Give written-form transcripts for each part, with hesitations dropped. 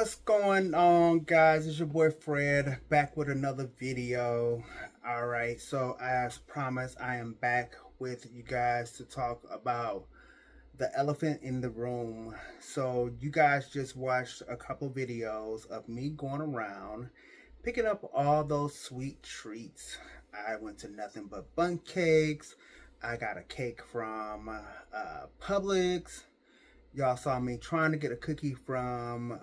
What's going on, guys? It's your boy Fred back with another video. Alright, so as promised, I am back with you guys to talk about the elephant in the room. So you guys just watched a couple videos of me going around picking up all those sweet treats. I went to nothing but bun cakes. I got a cake from Publix. Y'all saw me trying to get a cookie from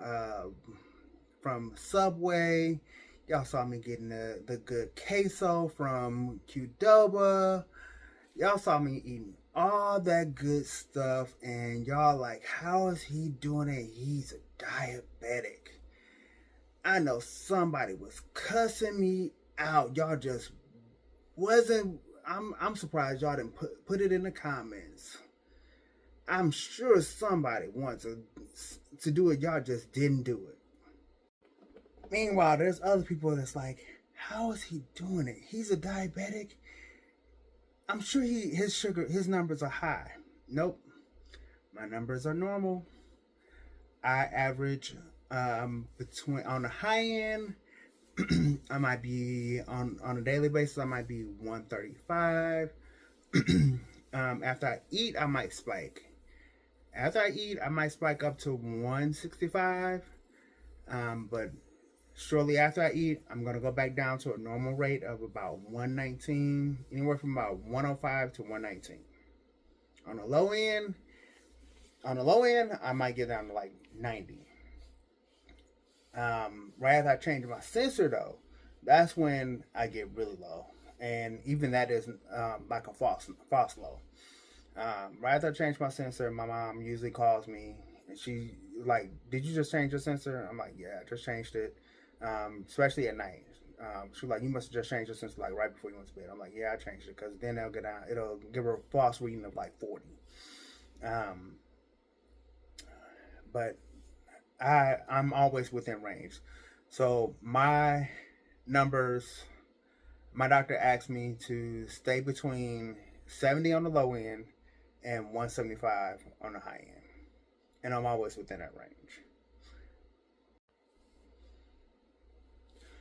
Subway. Y'all saw me getting the good queso from Qdoba. Y'all saw me eating all that good stuff, and y'all like, how is he doing it? He's a diabetic. I know somebody was cussing me out. Y'all just wasn't. I'm surprised y'all didn't put it in the comments. I'm sure somebody wants to do it. Y'all just didn't do it. Meanwhile, there's other people that's like, how is he doing it? He's a diabetic. I'm sure his numbers are high. Nope. My numbers are normal. I average between, on the high end, I might be on a daily basis, I might be 135. After I eat, I might spike. After I eat, I might spike up to 165. But shortly after I eat, I'm going to go back down to a normal rate of about 119, anywhere from about 105 to 119. On the low end, I might get down to like 90. Right after I change my sensor though, that's when I get really low. And even that is like a false low. Right after I change my sensor, my mom usually calls me and she like, did you just change your sensor? I'm like, yeah, I just changed it. Especially at night. She was like, you must have just changed your sensor like right before you went to bed. I'm like, yeah, I changed it, because then it'll give her a false reading of like 40. But I'm always within range. So my numbers, my doctor asked me to stay between 70 on the low end and 175 on the high end. And I'm always within that range.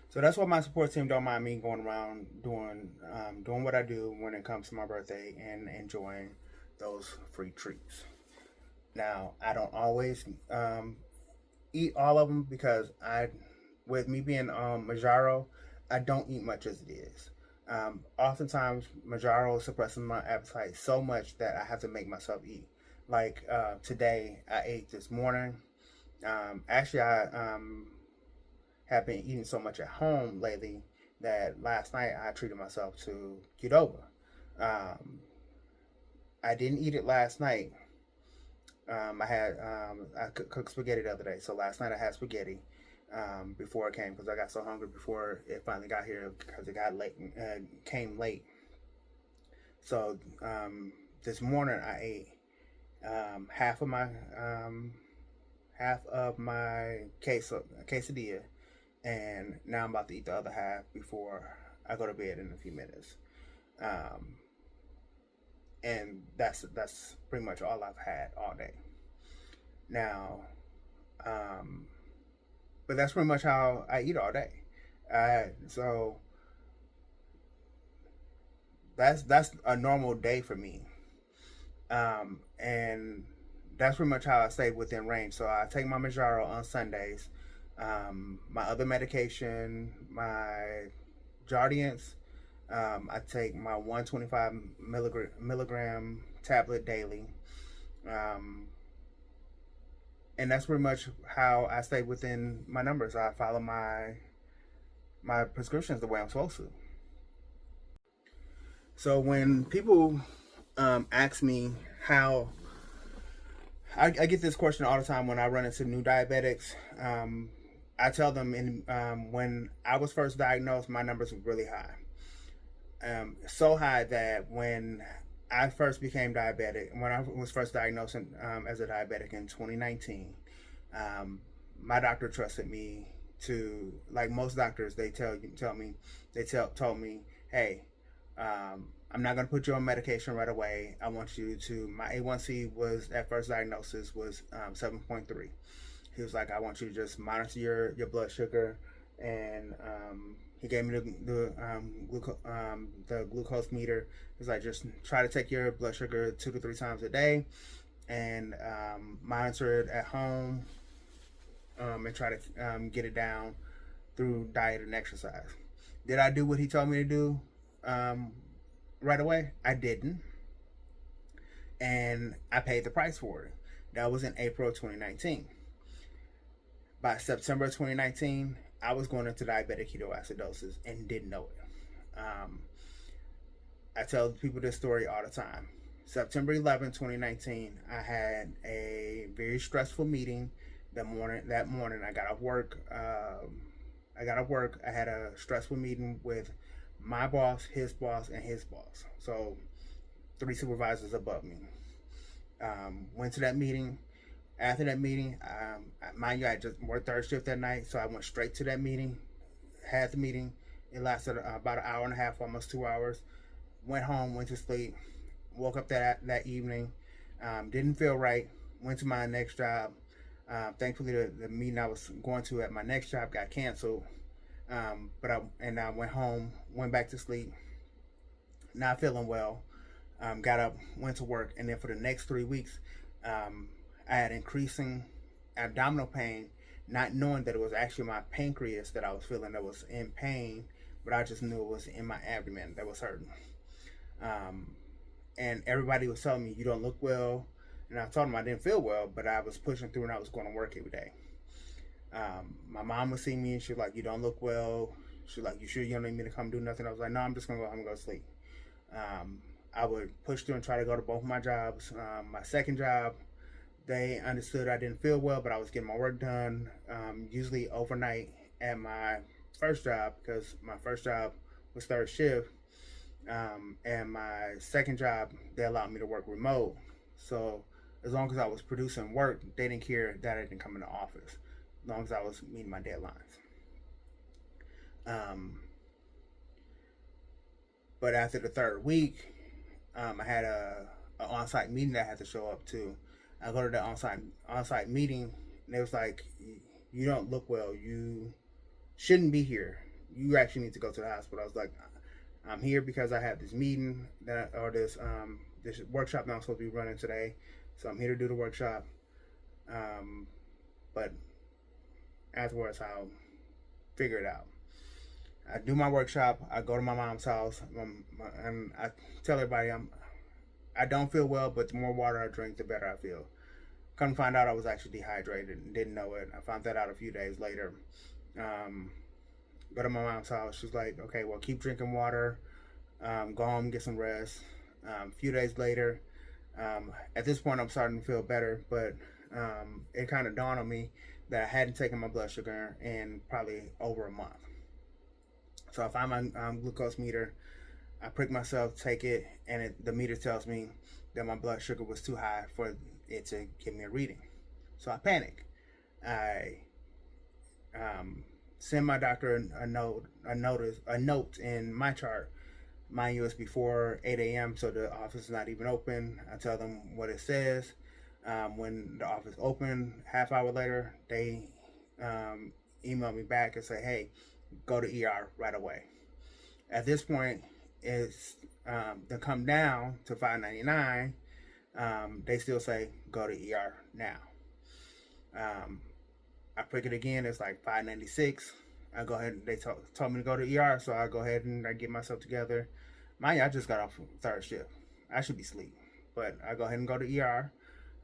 So that's why my support team don't mind me going around doing what I do when it comes to my birthday and enjoying those free treats. Now, I don't always eat all of them, because with me being Mounjaro, I don't eat much as it is. Oftentimes, Mounjaro is suppressing my appetite so much that I have to make myself eat. Like today, I ate this morning. Actually, I have been eating so much at home lately that last night I treated myself to Qdoba. I didn't eat it last night. I cooked spaghetti the other day, so last night I had spaghetti before it came, because I got so hungry before it finally got here, because it got late, came late. So this morning I ate half of my quesadilla, and now I'm about to eat the other half before I go to bed in a few minutes. And that's pretty much all I've had all day. Now, but that's pretty much how I eat all day. So that's a normal day for me. And that's pretty much how I stay within range. So I take my Mounjaro on Sundays. My other medication, my Jardiance, I take my 125 milligram tablet daily. And that's pretty much how I stay within my numbers. I follow my prescriptions the way I'm supposed to. So when people ask me how, I get this question all the time when I run into new diabetics. I tell them when I was first diagnosed, my numbers were really high. So high that when I first became diabetic, when I was first diagnosed as a diabetic in 2019, my doctor trusted me to, like most doctors, they told me, hey, I'm not going to put you on medication right away. I want you to, my A1C was, at first diagnosis, was 7.3. he was like, I want you to just monitor your blood sugar, and he gave me the glucose meter. He's like, just try to take your blood sugar 2 to 3 times a day, and monitor it at home, and try to get it down through diet and exercise. Did I do what he told me to do right away? I didn't, and I paid the price for it. That was in April 2019. By September 2019, I was going into diabetic ketoacidosis and didn't know it. I tell people this story all the time. September 11, 2019, I had a very stressful meeting. That morning, I got off work. I had a stressful meeting with my boss, his boss, and his boss. So 3 supervisors above me. Went to that meeting. After that meeting, mind you, I just worked third shift that night, so I went straight to that meeting. Had the meeting. It lasted about an hour and a half, almost 2 hours. Went home, went to sleep. Woke up that evening. Didn't feel right. Went to my next job. Thankfully, the meeting I was going to at my next job got canceled. But I went home, went back to sleep, not feeling well. Got up, went to work, and then for the next 3 weeks, I had increasing abdominal pain, not knowing that it was actually my pancreas that I was feeling that was in pain, but I just knew it was in my abdomen that was hurting. And everybody was telling me, you don't look well. And I told them I didn't feel well, but I was pushing through and I was going to work every day. My mom would see me and she was like, you don't look well. She was like, you sure you don't need me to come do nothing? I was like, no, I'm just going to go home and go to sleep. I would push through and try to go to both of my jobs. My second job, they understood I didn't feel well, but I was getting my work done, usually overnight at my first job, because my first job was third shift. And my second job, they allowed me to work remote. So as long as I was producing work, they didn't care that I didn't come in the office, as long as I was meeting my deadlines. But after the third week, I had an on-site meeting that I had to show up to. I go to the on-site meeting, and it was like, you don't look well. You shouldn't be here. You actually need to go to the hospital. I was like, I'm here because I have this meeting this workshop that I'm supposed to be running today. So I'm here to do the workshop. But afterwards, I'll figure it out. I do my workshop. I go to my mom's house, and I tell everybody I don't feel well, but the more water I drink, the better I feel. Come to find out, I was actually dehydrated and didn't know it. I found that out a few days later. Go to my mom's house. She's like, okay, well, keep drinking water. Go home, get some rest. A few days later, at this point, I'm starting to feel better, but it kind of dawned on me that I hadn't taken my blood sugar in probably over a month. So I find my glucose meter. I prick myself, take it, and the meter tells me that my blood sugar was too high for it to give me a reading. So I panic. I send my doctor a note in my chart. Mind you, it's before 8 a.m., so the office is not even open. I tell them what it says. When the office opened, half hour later, they email me back and say, hey, go to ER right away. At this point, it's to come down to $5.99. They still say go to ER now. I prick it again. It's like $5.96. I go ahead. They told me to go to ER, so I go ahead and I get myself together. Mind you, I just got off third shift. I should be asleep, but I go ahead and go to ER.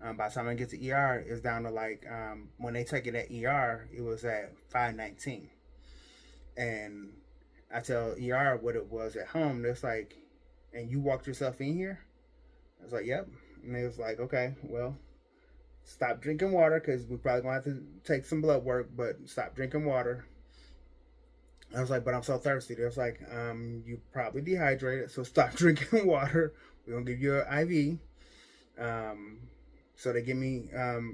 By the time I get to ER, it's down to like when they take it at ER, it was at $5.19, and I tell ER what it was at home. They're like, and you walked yourself in here? I was like, yep. And they was like, okay, well, stop drinking water because we're probably going to have to take some blood work, but stop drinking water. I was like, but I'm so thirsty. They was like, you probably dehydrated, so stop drinking water. We're going to give you an IV. So they give me,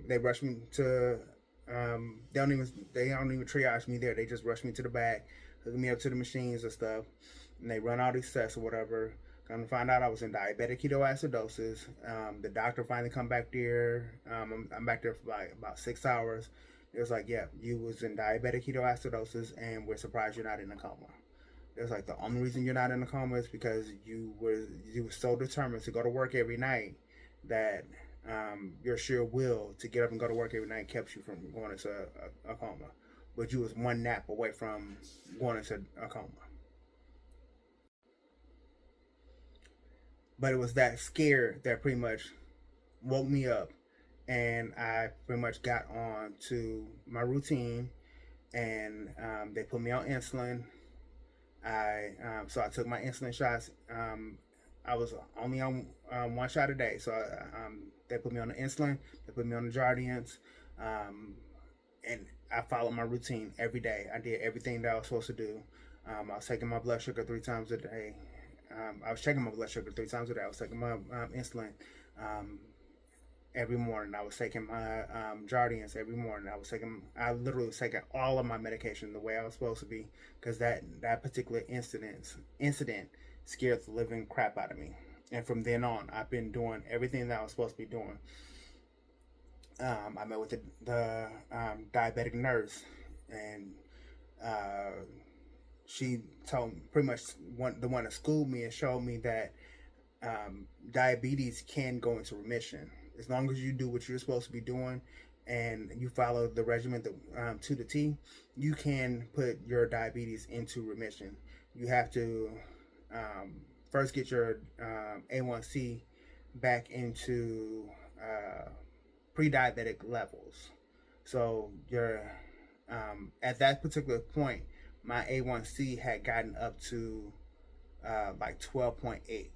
they rush me to, they don't even triage me there. They just rush me to the back, hook me up to the machines and stuff, and they run all these tests or whatever. Come to find out I was in diabetic ketoacidosis. The doctor finally come back there. I'm back there for like about 6 hours. It was like, yeah, you was in diabetic ketoacidosis, and we're surprised you're not in a coma. It was like the only reason you're not in a coma is because you were so determined to go to work every night that your sheer will to get up and go to work every night kept you from going into a coma. But you was one nap away from going into a coma. But it was that scare that pretty much woke me up, and I pretty much got on to my routine, and they put me on insulin. So I took my insulin shots. I was only on one shot a day, so they put me on the insulin. They put me on the Jardiance, and I followed my routine every day. I did everything that I was supposed to do. I was taking my blood sugar 3 times a day. I was checking my blood sugar 3 times a day. I was taking my insulin every morning. I was taking my Jardiance every morning. I literally was taking all of my medication the way I was supposed to be, because that particular incident scared the living crap out of me. And from then on, I've been doing everything that I was supposed to be doing. I met with the diabetic nurse, and she told me, pretty much the one that schooled me and showed me that diabetes can go into remission as long as you do what you're supposed to be doing and you follow the regimen to the T. You can put your diabetes into remission. You have to first get your A1C back into pre-diabetic levels. So your at that particular point, my A1C had gotten up to like 12.8.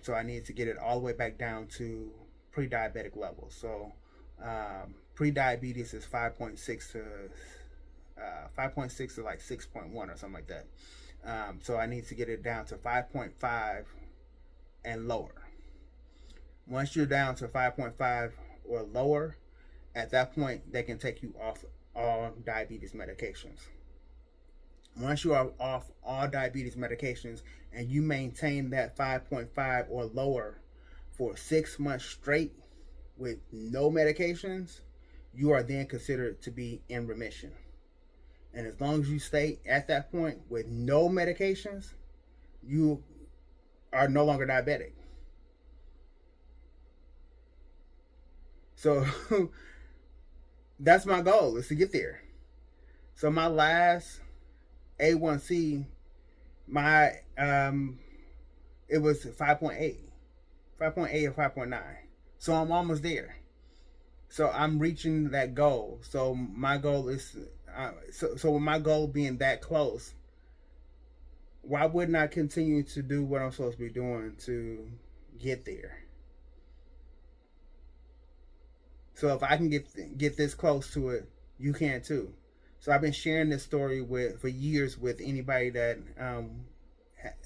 So I needed to get it all the way back down to pre-diabetic levels. So pre-diabetes is 5.6 to 5.6 to like 6.1 or something like that. So I need to get it down to 5.5 and lower. Once you're down to 5.5 or lower, at that point they can take you off all diabetes medications. Once you are off all diabetes medications and you maintain that 5.5 or lower for 6 months straight with no medications, you are then considered to be in remission. And as long as you stay at that point with no medications, you are no longer diabetic. So that's my goal, is to get there. So my last A1C, my it was 5.8 or 5.9. So I'm almost there. So I'm reaching that goal. So my goal is so with my goal being that close, why wouldn't I continue to do what I'm supposed to be doing to get there? So if I can get this close to it, you can too. So I've been sharing this story for years with anybody that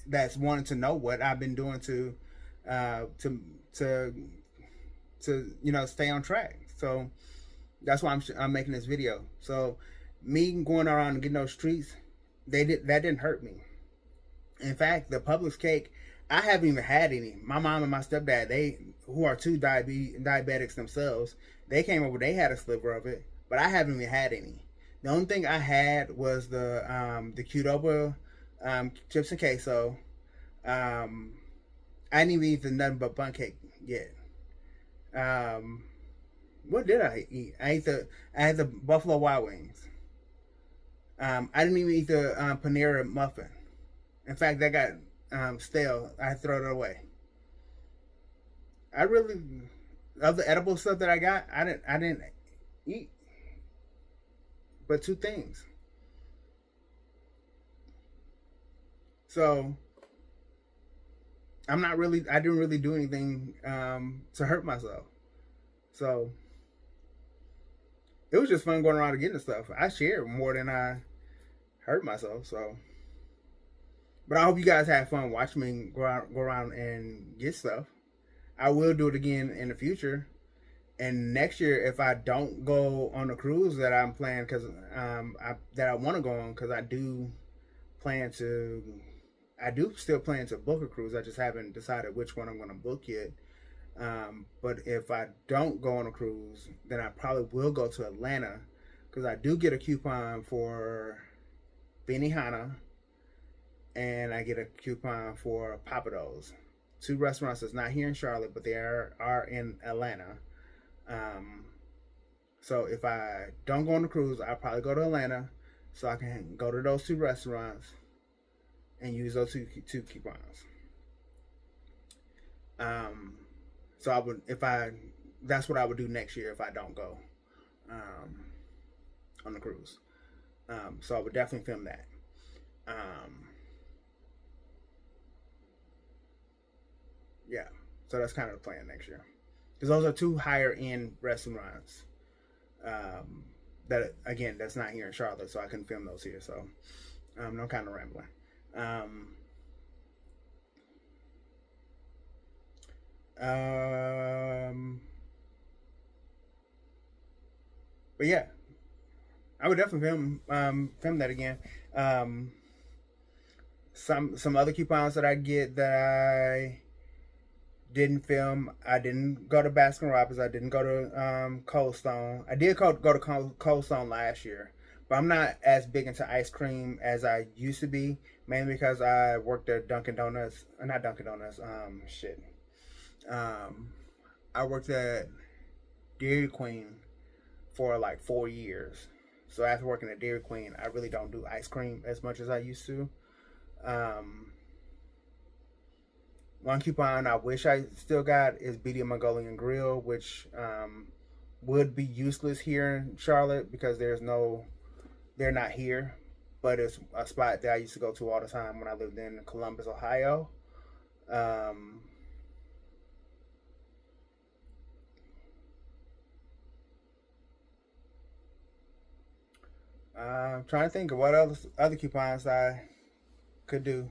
that's wanted to know what I've been doing to stay on track. So that's why I'm making this video. So me going around and getting those treats, that didn't hurt me. In fact, the Publix cake, I haven't even had any. My mom and my stepdad, they who are two diabetics themselves, they came over. They had a sliver of it, but I haven't even had any. The only thing I had was the Qdoba chips and queso. I didn't even eat the nothing but bun cake yet. What did I eat? I had the Buffalo Wild Wings. I didn't even eat the Panera muffin. In fact, that got stale. I throw it away. Of the edible stuff that I got, I didn't eat but 2 things. So I didn't really do anything to hurt myself. So it was just fun going around and getting stuff. I shared more than I hurt myself. So, but I hope you guys had fun watching me go around and get stuff. I will do it again in the future. And next year, if I don't go on the cruise that I'm planning, that I want to go on, because I do still plan to book a cruise. I just haven't decided which one I'm going to book yet. But if I don't go on a cruise, then I probably will go to Atlanta because I do get a coupon for Benihana and I get a coupon for Papados. Two restaurants that's not here in Charlotte, but they are in Atlanta. Um, so if I don't go on the cruise, I'll probably go to Atlanta so I can go to those two restaurants and use those two coupons. Um, so I would, if I, that's what I would do next year if I don't go um, on the cruise. So I would definitely film that. Um, yeah, so that's kind of the plan next year because those are two higher end restaurants. Um, that again, that's not here in Charlotte, so I couldn't film those here. So no kind of rambling. Um, um, but yeah, I would definitely film that again. Um, some other coupons that I get that I didn't film. I didn't go to Baskin Robbins. I didn't go to Cold Stone. I did go to Cold Stone last year, but I'm not as big into ice cream as I used to be. Mainly because I worked at Dunkin' Donuts, not Dunkin' Donuts. Shit. I worked at Dairy Queen for like 4 years. So after working at Dairy Queen, I really don't do ice cream as much as I used to. Um, One coupon I wish I still got is BD Mongolian Grill, which would be useless here in Charlotte because they're not here. But it's a spot that I used to go to all the time when I lived in Columbus, Ohio. Um, I'm trying to think of what other coupons I could do.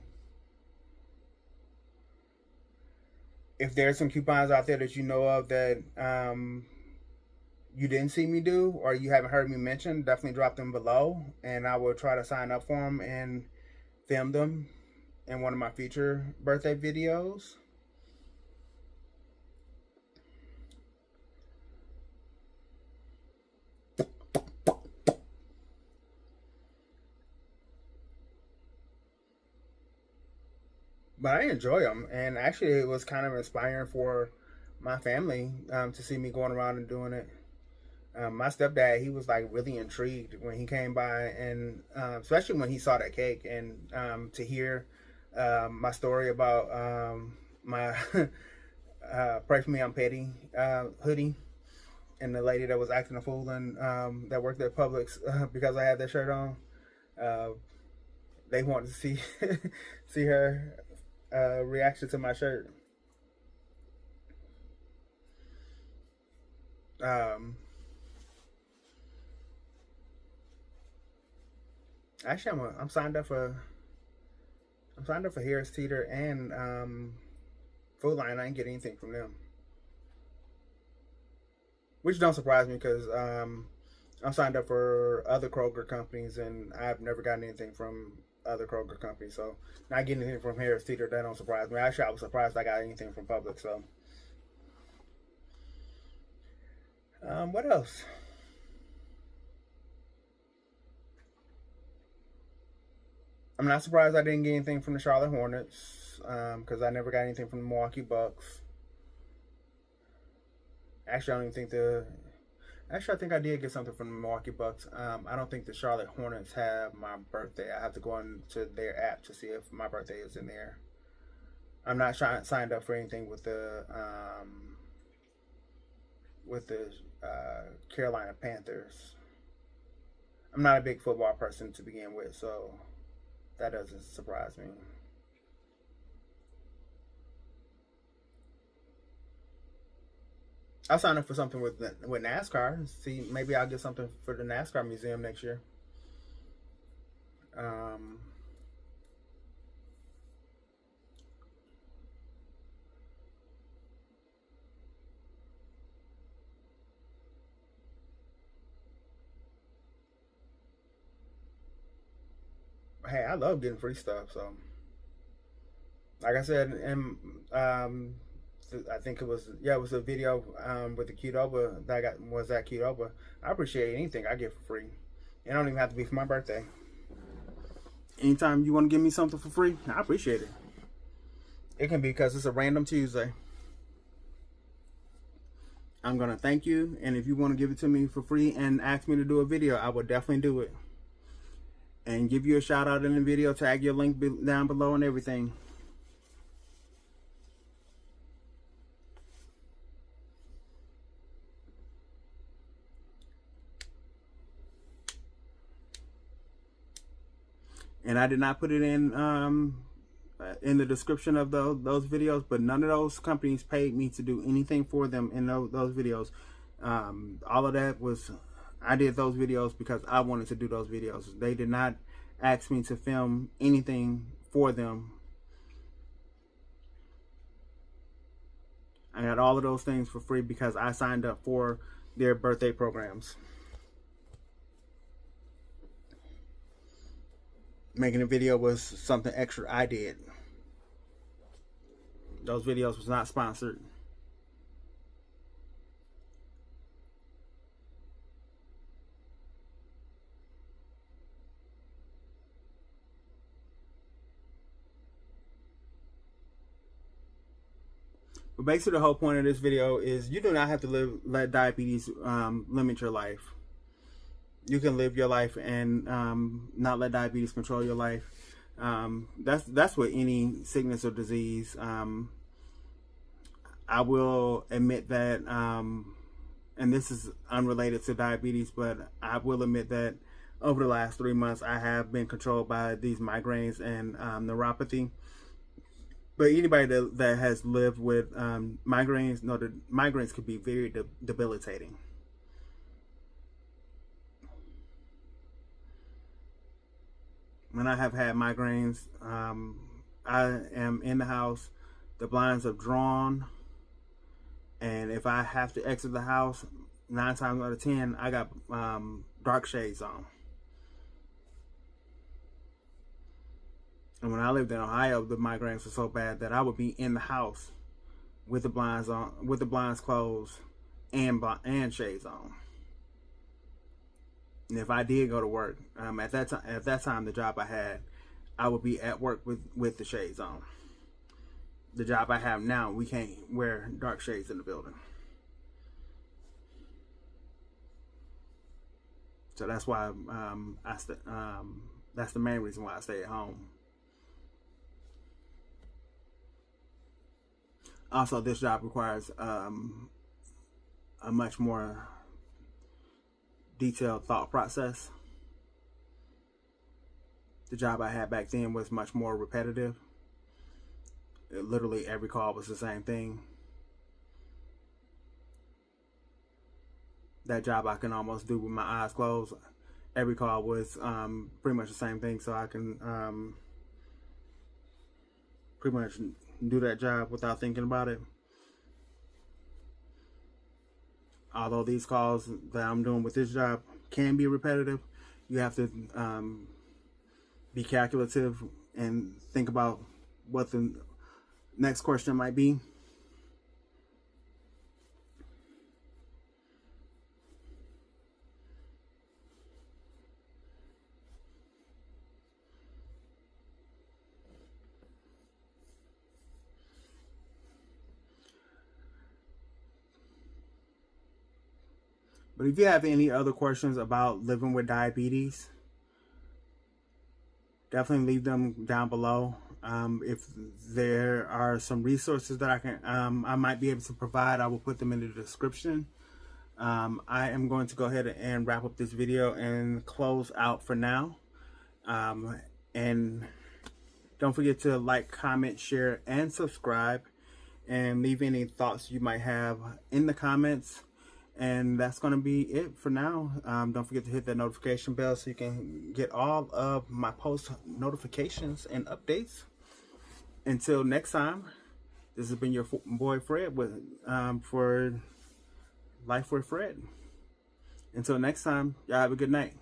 If there's some coupons out there that you know of that you didn't see me do or you haven't heard me mention, definitely drop them below and I will try to sign up for them and film them in one of my future birthday videos. But I enjoy them, and actually, it was kind of inspiring for my family to see me going around and doing it. My stepdad, he was like really intrigued when he came by, and especially when he saw that cake, and to hear my story about my "Pray for Me, I'm Petty" hoodie, and the lady that was acting a fool and that worked at Publix because I had that shirt on. Uh, they wanted to see see her reaction to my shirt. Um, Actually, I'm signed up for Harris Teeter and Food Line. I ain't get anything from them, which don't surprise me because I'm signed up for other Kroger companies and I've never gotten anything from other Kroger companies. So not getting anything from Harris Teeter, that don't surprise me. Actually, I was surprised I got anything from Publix. So what else? I'm not surprised I didn't get anything from the Charlotte Hornets because I never got anything from the Milwaukee Bucks. Actually, I don't even think the. Actually, I think I did get something from the Milwaukee Bucks. I don't think the Charlotte Hornets have my birthday. I have to go into their app to see if my birthday is in there. I'm not signed up for anything with the Carolina Panthers. I'm not a big football person to begin with, so that doesn't surprise me. I'll sign up for something with NASCAR. See, maybe I'll get something for the NASCAR museum next year. Um, hey, I love getting free stuff. So, like I said in I think it was, yeah, it was a video with the Qdoba that I got, was that Qdoba. I appreciate anything I get for free. It don't even have to be for my birthday. Anytime you want to give me something for free, I appreciate it. It can be because it's a random Tuesday. I'm going to thank you, and if you want to give it to me for free and ask me to do a video, I will definitely do it. And give you a shout out in the video, tag your link down below and everything. And I did not put it in the description of those videos, but none of those companies paid me to do anything for them in those videos. All of that was, I did those videos because I wanted to do those videos. They did not ask me to film anything for them. I got all of those things for free because I signed up for their birthday programs. Making a video was something extra I did. Those videos was not sponsored. But basically the whole point of this video is you do not have to let diabetes limit your life. You can live your life and not let diabetes control your life. That's with any sickness or disease. I will admit that, and this is unrelated to diabetes, but I will admit that over the last 3 months, I have been controlled by these migraines and neuropathy. But anybody that has lived with migraines know that migraines can be very debilitating. When I have had migraines, I am in the house, the blinds are drawn, and if I have to exit the house, 9 times out of 10, I got dark shades on. And when I lived in Ohio, the migraines were so bad that I would be in the house with the blinds on, with the blinds closed, and shades on. And if I did go to work, at that time, the job I had, I would be at work with the shades on. The job I have now, we can't wear dark shades in the building. So that's why that's the main reason why I stay at home. Also, this job requires a much more detailed thought process. The job I had back then was much more repetitive. Literally every call was the same thing. That job I can almost do with my eyes closed. Every call was pretty much the same thing, so I can pretty much do that job without thinking about it. Although these calls that I'm doing with this job can be repetitive, you have to be calculative and think about what the next question might be. But if you have any other questions about living with diabetes, definitely leave them down below. If there are some resources that I might be able to provide, I will put them in the description. I am going to go ahead and wrap up this video and close out for now. And don't forget to like, comment, share, and subscribe, and leave any thoughts you might have in the comments. And that's going to be it for now. Don't forget to hit that notification bell so you can get all of my post notifications and updates. Until next time, this has been your boy Fred for Life with Fred. Until next time, y'all have a good night.